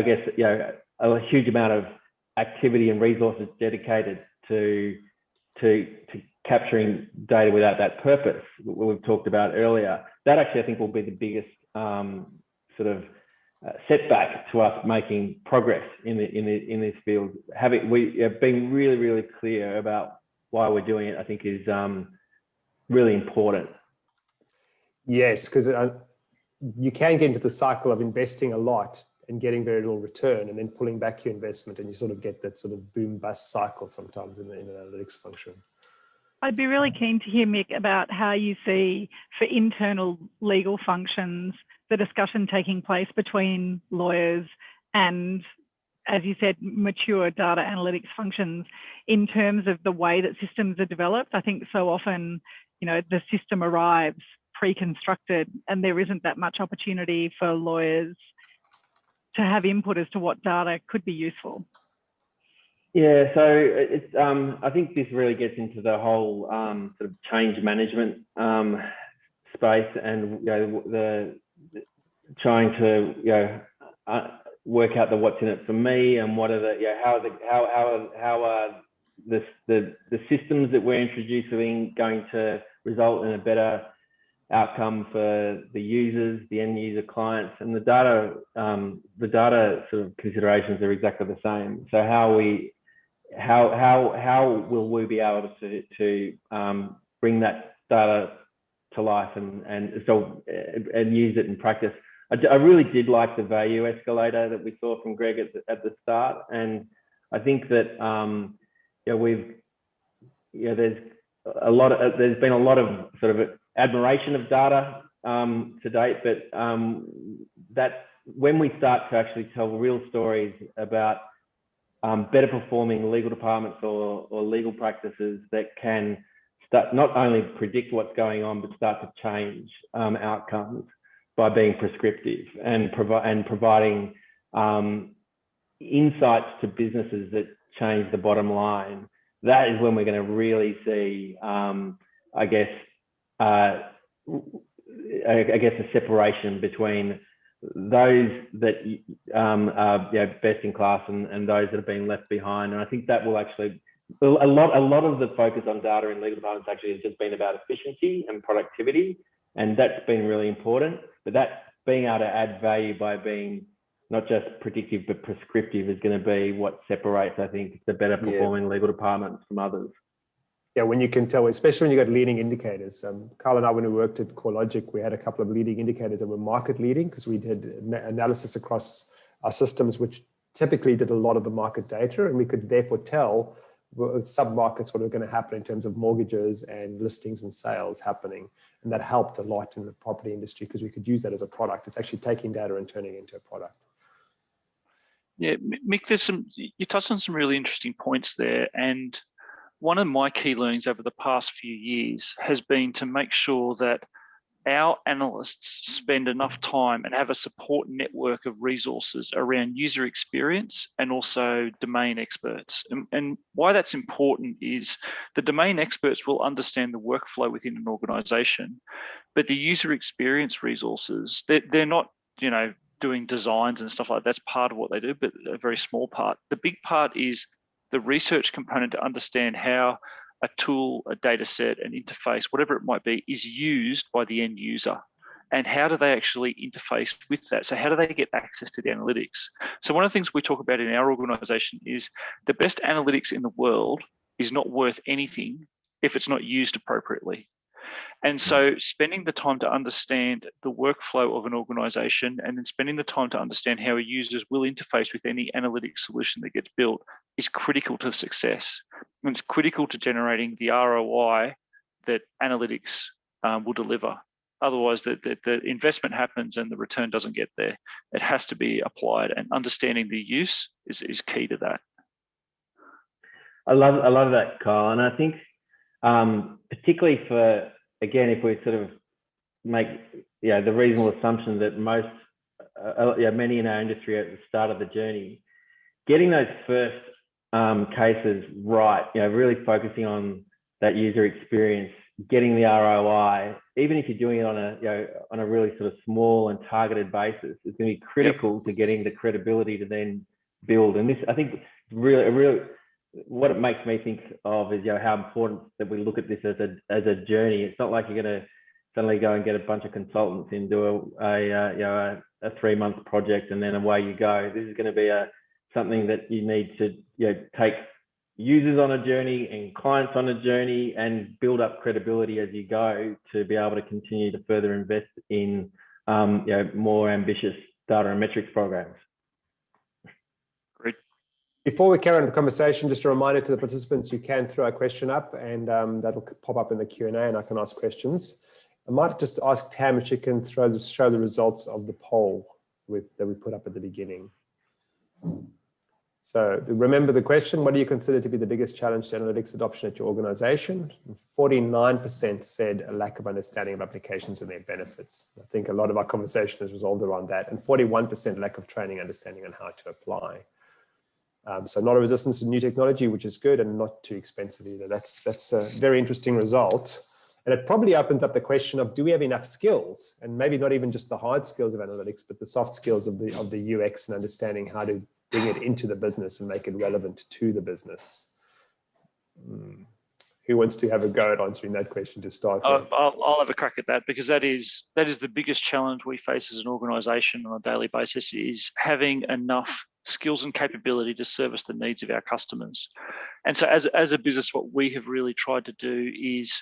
guess a huge amount of activity and resources dedicated to capturing data without that purpose we've talked about earlier. That actually, I think, will be the biggest sort of setback to us making progress in this field. We have been really, really clear about why we're doing it, I think, is really important. Yes, because you can get into the cycle of investing a lot and getting very little return, and then pulling back your investment, and you sort of get that sort of boom bust cycle sometimes in an analytics function. I'd be really keen to hear, Mick, about how you see, for internal legal functions, the discussion taking place between lawyers and, as you said, mature data analytics functions in terms of the way that systems are developed. I think so often, the system arrives pre-constructed and there isn't that much opportunity for lawyers to have input as to what data could be useful. Yeah, so it's I think this really gets into the whole sort of change management space, and the trying to work out the what's in it for me, and what are how are the systems that we're introducing going to result in a better outcome for the users, the end user clients, and the data sort of considerations are exactly the same. So how will we be able to bring that data to life and use it in practice? I really did like the value escalator that we saw from Greg at the start, and I think that there's been a lot of sort of admiration of data to date, but that when we start to actually tell real stories about better performing legal departments or legal practices that can start not only predict what's going on, but start to change outcomes by being prescriptive and providing insights to businesses that change the bottom line. That is when we're going to really see, I guess, a separation between those that are best in class and those that have been left behind. And I think that will actually, a lot of the focus on data in legal departments actually has just been about efficiency and productivity, and that's been really important. But that being able to add value by being not just predictive but prescriptive is going to be what separates, I think, the better performing legal departments from others. Yeah, when you can tell, especially when you got leading indicators. Carl and I, when we worked at CoreLogic, we had a couple of leading indicators that were market leading because we did analysis across our systems, which typically did a lot of the market data, and we could therefore tell sub-markets what are going to happen in terms of mortgages and listings and sales happening. And that helped a lot in the property industry because we could use that as a product. It's actually taking data and turning it into a product. Yeah, Mick, you touched on some really interesting points there. And one of my key learnings over the past few years has been to make sure that our analysts spend enough time and have a support network of resources around user experience and also domain experts. And why that's important is the domain experts will understand the workflow within an organization, but the user experience resources, they're not, doing designs and stuff like that. That's part of what they do, but a very small part. The big part is the research component to understand how a tool, a data set, an interface, whatever it might be, is used by the end user. And how do they actually interface with that? So how do they get access to the analytics? So one of the things we talk about in our organization is the best analytics in the world is not worth anything if it's not used appropriately. And so spending the time to understand the workflow of an organization and then spending the time to understand how users will interface with any analytic solution that gets built is critical to success. And it's critical to generating the ROI that analytics will deliver. Otherwise, the investment happens and the return doesn't get there. It has to be applied, and understanding the use is key to that. I love that, Kyle. And I think particularly for, again, if we sort of make the reasonable assumption that most, many in our industry are at the start of the journey, getting those first cases right, really focusing on that user experience, getting the ROI, even if you're doing it on a really sort of small and targeted basis, is going to be critical to getting the credibility to then build. And this, I think, really what it makes me think of is how important that we look at this as a journey. It's not like you're going to suddenly go and get a bunch of consultants and do a 3-month project and then away you go. This is going to be something that you need to take users on a journey and clients on a journey and build up credibility as you go to be able to continue to further invest in more ambitious data and metrics programs. Great. Before we carry on the conversation, just a reminder to the participants, you can throw a question up and that'll pop up in the Q&A and I can ask questions. I might just ask Tam if she can show the results of the poll that we put up at the beginning. So remember the question, what do you consider to be the biggest challenge to analytics adoption at your organization? 49% said a lack of understanding of applications and their benefits. I think a lot of our conversation has resolved around that. And 41% lack of training, understanding on how to apply. So not a resistance to new technology, which is good, and not too expensive either. That's a very interesting result. And it probably opens up the question of, do we have enough skills? And maybe not even just the hard skills of analytics, but the soft skills of the UX and understanding how to bring it into the business and make it relevant to the business. Who wants to have a go at answering that question to start with? I'll have a crack at that, because that is the biggest challenge we face as an organisation on a daily basis, is having enough skills and capability to service the needs of our customers. And so as a business, what we have really tried to do is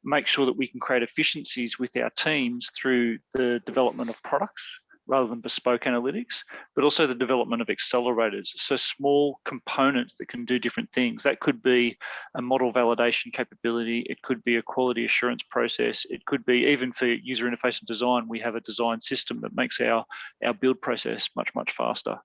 make sure that we can create efficiencies with our teams through the development of products rather than bespoke analytics, but also the development of accelerators. So small components that can do different things. That could be a model validation capability. It could be a quality assurance process. It could be, even for user interface and design, we have a design system that makes our build process much, much faster.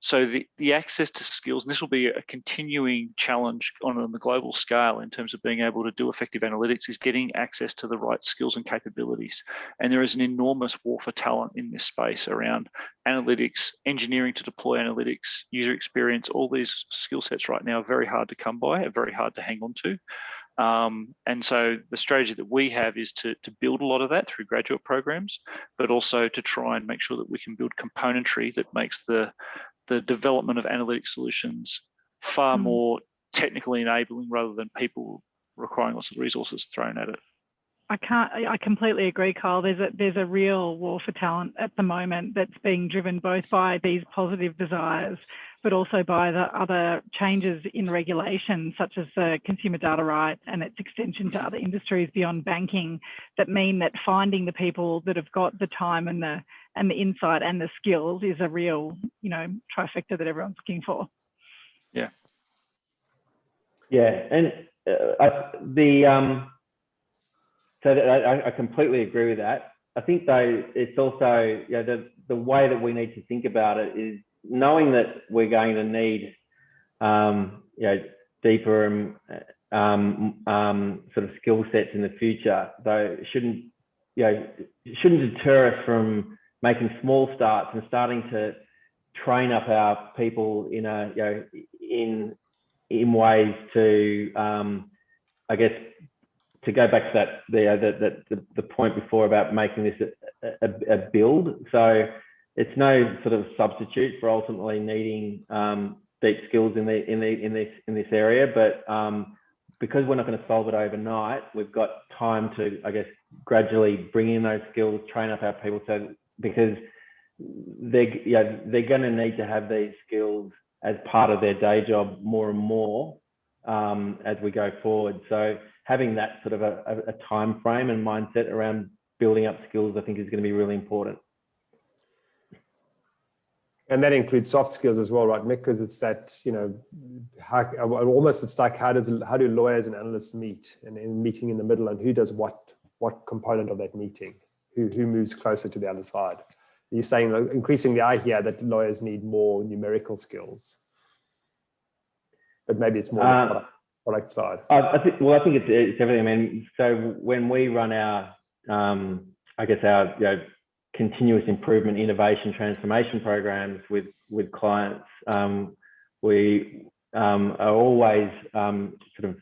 So the access to skills, and this will be a continuing challenge on the global scale in terms of being able to do effective analytics, is getting access to the right skills and capabilities. And there is an enormous war for talent in this space around analytics, engineering to deploy analytics, user experience. All these skill sets right now are very hard to come by, are very hard to hang on to. And so the strategy that we have is to build a lot of that through graduate programs, but also to try and make sure that we can build componentry that makes the development of analytic solutions far more technically enabling rather than people requiring lots of resources thrown at it. I completely agree, Kyle. There's a real war for talent at the moment that's being driven both by these positive desires, but also by the other changes in regulation, such as the consumer data right and its extension to other industries beyond banking, that mean that finding the people that have got the time and the insight and the skills is a real, trifecta that everyone's looking for. Yeah. Yeah, and I completely agree with that. I think though it's also the way that we need to think about it is knowing that we're going to need deeper sort of skill sets in the future. Though it shouldn't deter us from making small starts and starting to train up our people in ways to I guess to go back to the point before about making this a build. So it's no sort of substitute for ultimately needing deep skills in this area, but because we're not going to solve it overnight, we've got time to, I guess, gradually bring in those skills, train up our people, because they're going to need to have these skills as part of their day job more and more as we go forward. So having that sort of a time frame and mindset around building up skills, I think, is going to be really important. And that includes soft skills as well, right, Mick? Because it's that, it's like how do lawyers and analysts meet, and in meeting in the middle, and who does what component of that meeting, who moves closer to the other side. You're saying increasingly, I hear that lawyers need more numerical skills, but maybe it's more the product side. I think it's everything. I mean, so when we run our continuous improvement, innovation, transformation programs with clients, we are always sort of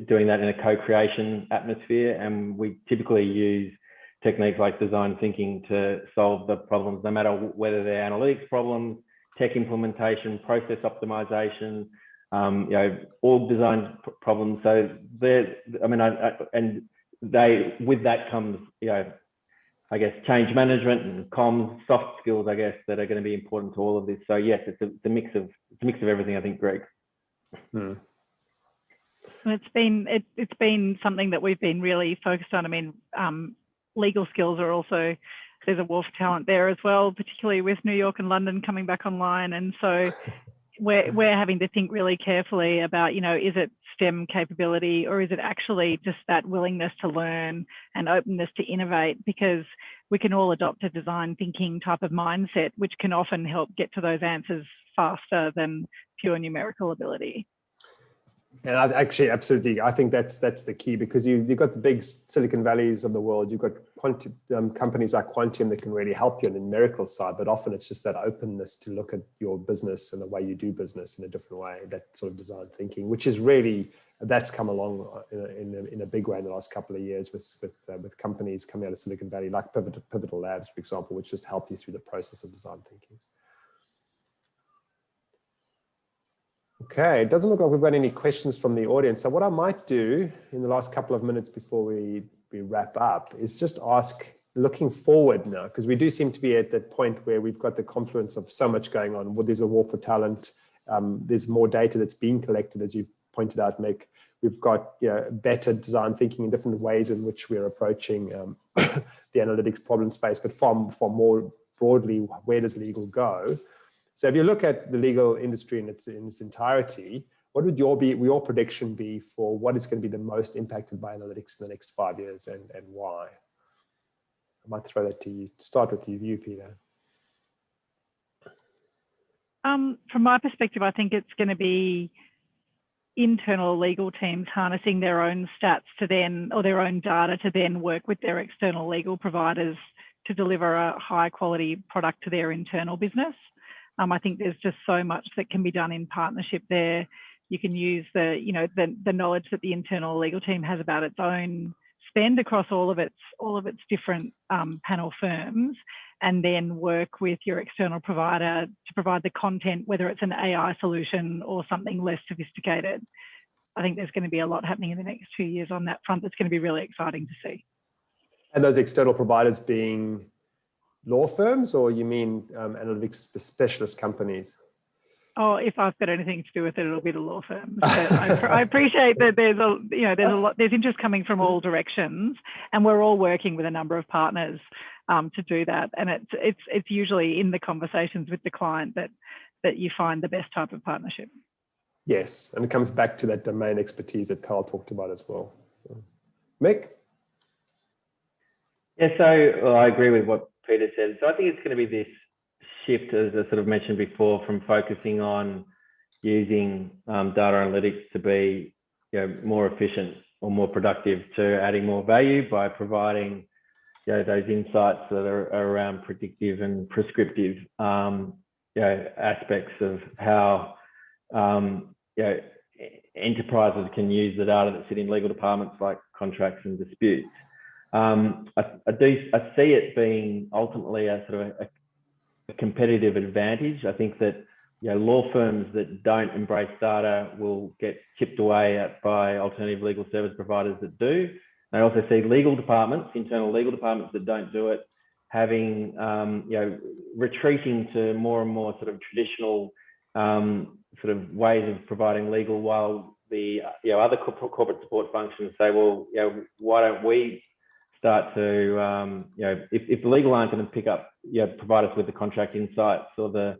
doing that in a co-creation atmosphere, and we typically use techniques like design thinking to solve the problems, no matter whether they're analytics problems, tech implementation, process optimization, org design problems. So with that comes, I guess, change management and comms, soft skills, I guess, that are going to be important to all of this. So yes, it's a mix of everything, I think, Greg. Hmm. It's been something that we've been really focused on. I mean, legal skills are also, there's a war for talent there as well, particularly with New York and London coming back online. And so we're having to think really carefully about, is it STEM capability, or is it actually just that willingness to learn and openness to innovate? Because we can all adopt a design thinking type of mindset, which can often help get to those answers faster than pure numerical ability. And absolutely, I think that's the key, because you've got the big Silicon Valleys of the world. You've got companies like Quantium that can really help you on the numerical side, but often it's just that openness to look at your business and the way you do business in a different way, that sort of design thinking, which is really, that's come along in a big way in the last couple of years with companies coming out of Silicon Valley, like Pivotal Labs, for example, which just help you through the process of design thinking. Okay, it doesn't look like we've got any questions from the audience. So what I might do in the last couple of minutes before we wrap up is just ask, looking forward now, because we do seem to be at that point where we've got the confluence of so much going on. Well, there's a war for talent. There's more data that's being collected, as you've pointed out, Mick. We've got better design thinking in different ways in which we're approaching the analytics problem space, but far more broadly, where does legal go? So if you look at the legal industry in its entirety, what would your prediction be for what is going to be the most impacted by analytics in the next 5 years, and why? I might throw that to you. Start with you, Peter. From my perspective, I think it's going to be internal legal teams harnessing their own stats or their own data to then work with their external legal providers to deliver a high quality product to their internal business. I think there's just so much that can be done in partnership there. You can use the knowledge that the internal legal team has about its own spend across all of its different panel firms, and then work with your external provider to provide the content, whether it's an AI solution or something less sophisticated. I think there's going to be a lot happening in the next 2 years on that front that's going to be really exciting to see. And those external providers being law firms, or you mean analytics specialist companies? Oh, if I've got anything to do with it, it'll be the law firms. But I appreciate that there's interest coming from all directions, and we're all working with a number of partners to do that. And it's usually in the conversations with the client that you find the best type of partnership. Yes, and it comes back to that domain expertise that Carl talked about as well. Mick? Yeah, so I agree with what Peter said. So I think it's going to be this shift, as I sort of mentioned before, from focusing on using data analytics to be more efficient or more productive, to adding more value by providing those insights that are around predictive and prescriptive aspects of how enterprises can use the data that sit in legal departments like contracts and disputes. I see it being ultimately a sort of a competitive advantage. I think that law firms that don't embrace data will get chipped away at by alternative legal service providers that do. I also see legal departments, internal legal departments that don't do it, having retreating to more and more sort of traditional sort of ways of providing legal, while the other corporate support functions say, well, why don't we start to if the legal aren't going to pick up provide us with the contract insights or the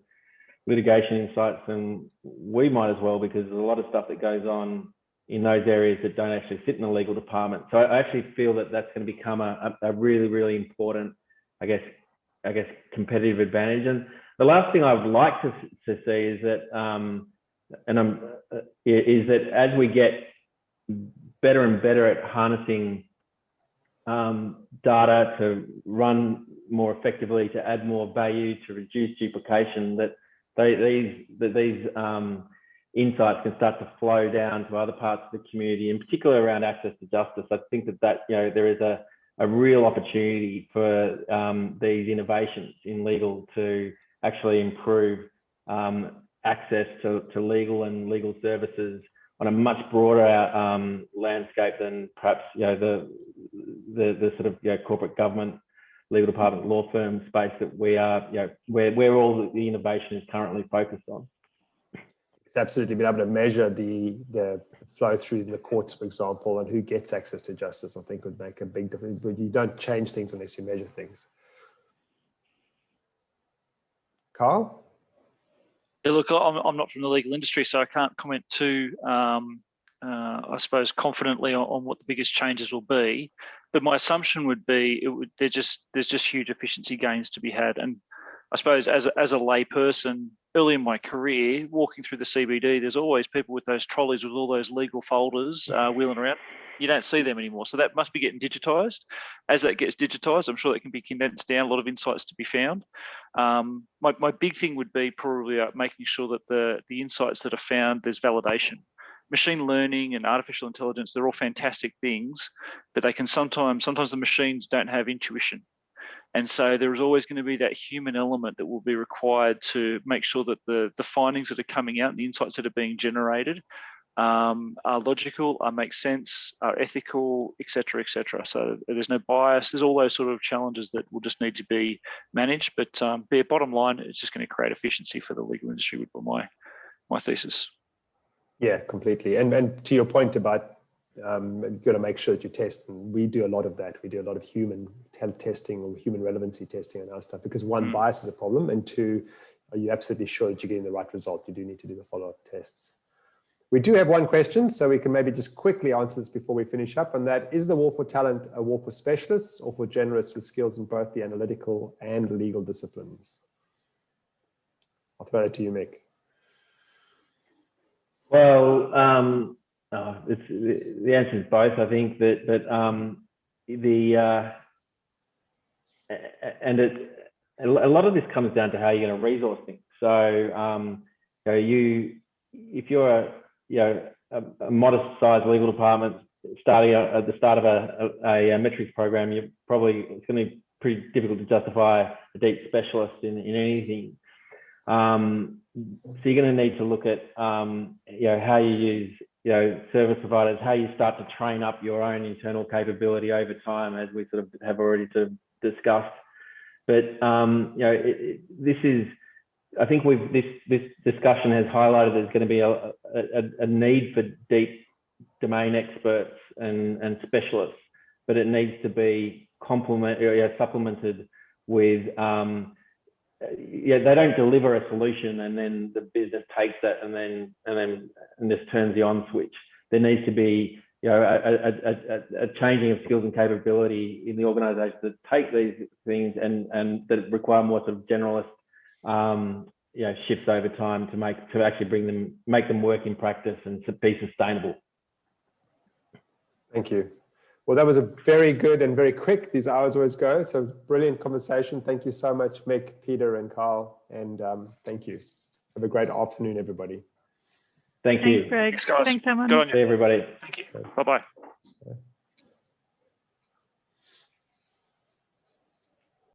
litigation insights, then we might as well, because there's a lot of stuff that goes on in those areas that don't actually sit in the legal department. So I actually feel that that's going to become a really, really important, I guess competitive advantage. And the last thing I would like to see is that is that as we get better and better at harnessing data to run more effectively, to add more value, to reduce duplication, that these insights can start to flow down to other parts of the community, in particular around access to justice. I think that there is a real opportunity for these innovations in legal to actually improve access to legal and legal services on a much broader landscape than perhaps the sort of corporate government, legal department, law firm space that we are, where all the innovation is currently focused on. It's absolutely being able to measure the flow through the courts, for example, and who gets access to justice, I think would make a big difference. But you don't change things unless you measure things. Carl? Yeah, look, I'm not from the legal industry, so I can't comment too, I suppose, confidently on what the biggest changes will be. But my assumption would be there's just huge efficiency gains to be had. And I suppose as a lay person, early in my career, walking through the CBD, there's always people with those trolleys with all those legal folders wheeling around. You don't see them anymore. So that must be getting digitised. As that gets digitised, I'm sure that can be condensed down, a lot of insights to be found. My big thing would be probably making sure that the insights that are found, there's validation. Machine learning and artificial intelligence, they're all fantastic things, but they can sometimes the machines don't have intuition. And so there is always going to be that human element that will be required to make sure that the findings that are coming out and the insights that are being generated are logical, make sense, are ethical, et cetera, et cetera. So there's no bias. There's all those sort of challenges that will just need to be managed. But bottom line, it's just going to create efficiency for the legal industry, would be my thesis. Yeah, completely. And to your point about you've got to make sure that you test, and we do a lot of that. We do a lot of human testing or human relevancy testing and our stuff, because one, bias is a problem, and two, are you absolutely sure that you're getting the right result? You do need to do the follow-up tests. We do have one question, so we can maybe just quickly answer this before we finish up, and that is: the war for talent a war for specialists or for generalists with skills in both the analytical and legal disciplines? I'll throw it to you, Mick. Well, the answer is both. I think that a lot of this comes down to how you're going to resource things. So if you're a modest-sized legal department starting at the start of a metrics program, it's going to be pretty difficult to justify a deep specialist in anything. So you're going to need to look at how you use service providers, how you start to train up your own internal capability over time, as we sort of have already sort of discussed. But this is, I think this discussion has highlighted there's going to be a need for deep domain experts and specialists, but it needs to be supplemented with they don't deliver a solution and then the business takes that and this turns the on switch. There needs to be a changing of skills and capability in the organisation that take these things and that require more sort of generalist shifts over time to actually make them work in practice and to be sustainable. Thank you. Well, that was a very good and very quick. These hours always go. So it was a brilliant conversation. Thank you so much, Mick, Peter, and Carl. And thank you. Have a great afternoon, everybody. Thank you. Thanks, Greg. Thanks, guys. Thanks so much. Good on you. See everybody. Thank you. Bye-bye.